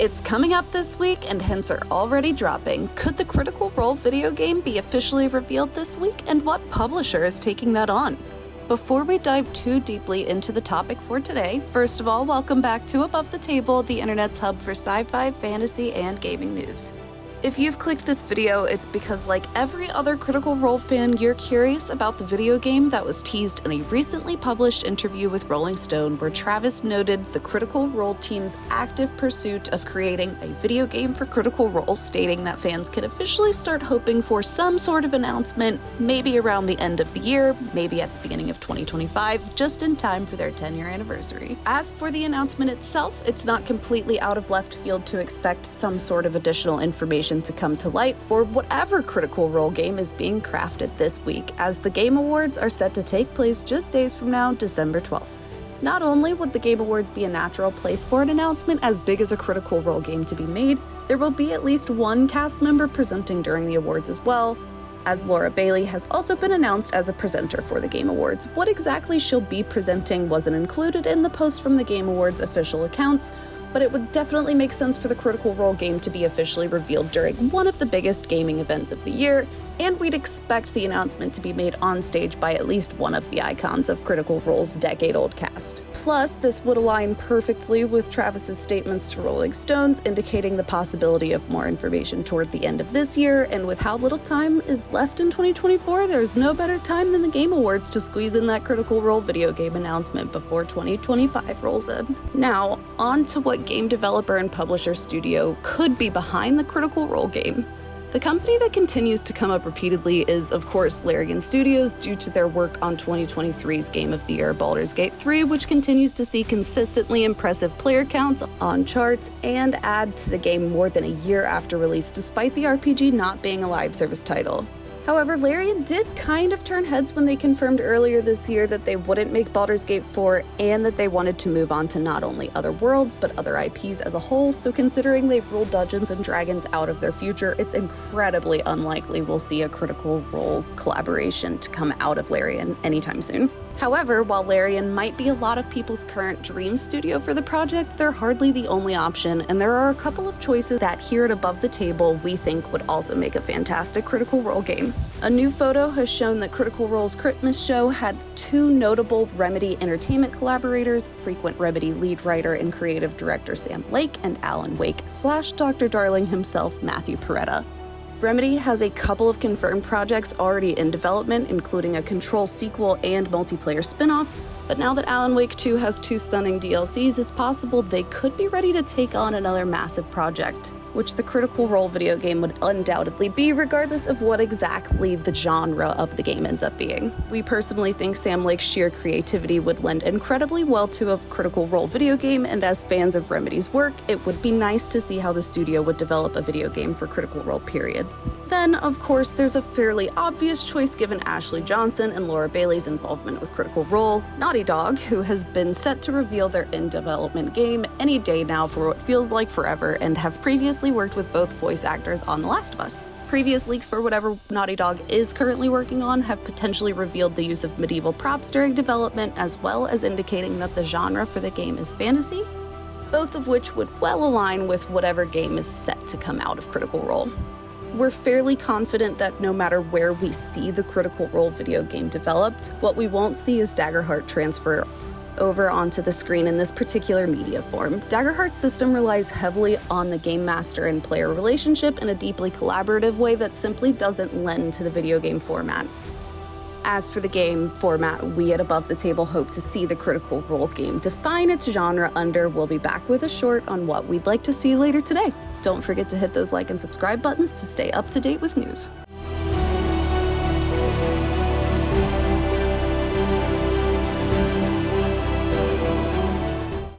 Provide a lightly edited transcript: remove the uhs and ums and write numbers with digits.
It's coming up this week and hints are already dropping. Could the Critical Role video game be officially revealed this week, and what publisher is taking that on? Before we dive too deeply into the topic for today, first of all, welcome back to Above the Table, the internet's hub for sci-fi, fantasy, and gaming news. If you've clicked this video, it's because like every other Critical Role fan, you're curious about the video game that was teased in a recently published interview with Rolling Stone, where Travis noted the Critical Role team's active pursuit of creating a video game for Critical Role, stating that fans can officially start hoping for some sort of announcement, maybe around the end of the year, maybe at the beginning of 2025, just in time for their 10-year anniversary. As for the announcement itself, it's not completely out of left field to expect some sort of additional information to come to light for whatever Critical Role game is being crafted this week, as the Game Awards are set to take place just days from now, December 12th. Not only would the Game Awards be a natural place for an announcement as big as a Critical Role game to be made, there will be at least one cast member presenting during the awards as well, as Laura Bailey has also been announced as a presenter for the Game Awards. What exactly she'll be presenting wasn't included in the post from the Game Awards official accounts, but it would definitely make sense for the Critical Role game to be officially revealed during one of the biggest gaming events of the year, and we'd expect the announcement to be made on stage by at least one of the icons of Critical Role's decade-old cast. Plus, this would align perfectly with Travis's statements to Rolling Stones, indicating the possibility of more information toward the end of this year, and with how little time is left in 2024, there's no better time than the Game Awards to squeeze in that Critical Role video game announcement before 2025 rolls in. Now, on to what game developer and publisher studio could be behind the Critical Role game. The company that continues to come up repeatedly is, of course, Larian Studios, due to their work on 2023's Game of the Year, Baldur's Gate 3, which continues to see consistently impressive player counts on charts and add to the game more than a year after release, despite the RPG not being a live service title. However, Larian did kind of turn heads when they confirmed earlier this year that they wouldn't make Baldur's Gate 4 and that they wanted to move on to not only other worlds, but other IPs as a whole, so considering they've ruled Dungeons & Dragons out of their future, it's incredibly unlikely we'll see a Critical Role collaboration to come out of Larian anytime soon. However, while Larian might be a lot of people's current dream studio for the project, they're hardly the only option, and there are a couple of choices that here at Above the Table we think would also make a fantastic Critical Role game. A new photo has shown that Critical Role's Critmas show had two notable Remedy Entertainment collaborators, frequent Remedy lead writer and creative director Sam Lake, and Alan Wake / Dr. Darling himself, Matthew Peretta. Remedy has a couple of confirmed projects already in development, including a Control sequel and multiplayer spin-off, but now that Alan Wake 2 has two stunning DLCs, it's possible they could be ready to take on another massive project, which the Critical Role video game would undoubtedly be, regardless of what exactly the genre of the game ends up being. We personally think Sam Lake's sheer creativity would lend incredibly well to a Critical Role video game, and as fans of Remedy's work, it would be nice to see how the studio would develop a video game for Critical Role, period. Then, of course, there's a fairly obvious choice given Ashley Johnson and Laura Bailey's involvement with Critical Role, Naughty Dog, who has been set to reveal their in-development game any day now for what feels like forever, and have previously worked with both voice actors on The Last of Us. Previous leaks for whatever Naughty Dog is currently working on have potentially revealed the use of medieval props during development, as well as indicating that the genre for the game is fantasy, both of which would well align with whatever game is set to come out of Critical Role. We're fairly confident that no matter where we see the Critical Role video game developed, what we won't see is Daggerheart transfer over onto the screen in this particular media form. Daggerheart's system relies heavily on the game master and player relationship in a deeply collaborative way that simply doesn't lend to the video game format. As for the game format, we at Above the Table hope to see the Critical Role game define its genre under. We'll be back with a short on what we'd like to see later today. Don't forget to hit those like and subscribe buttons to stay up to date with news.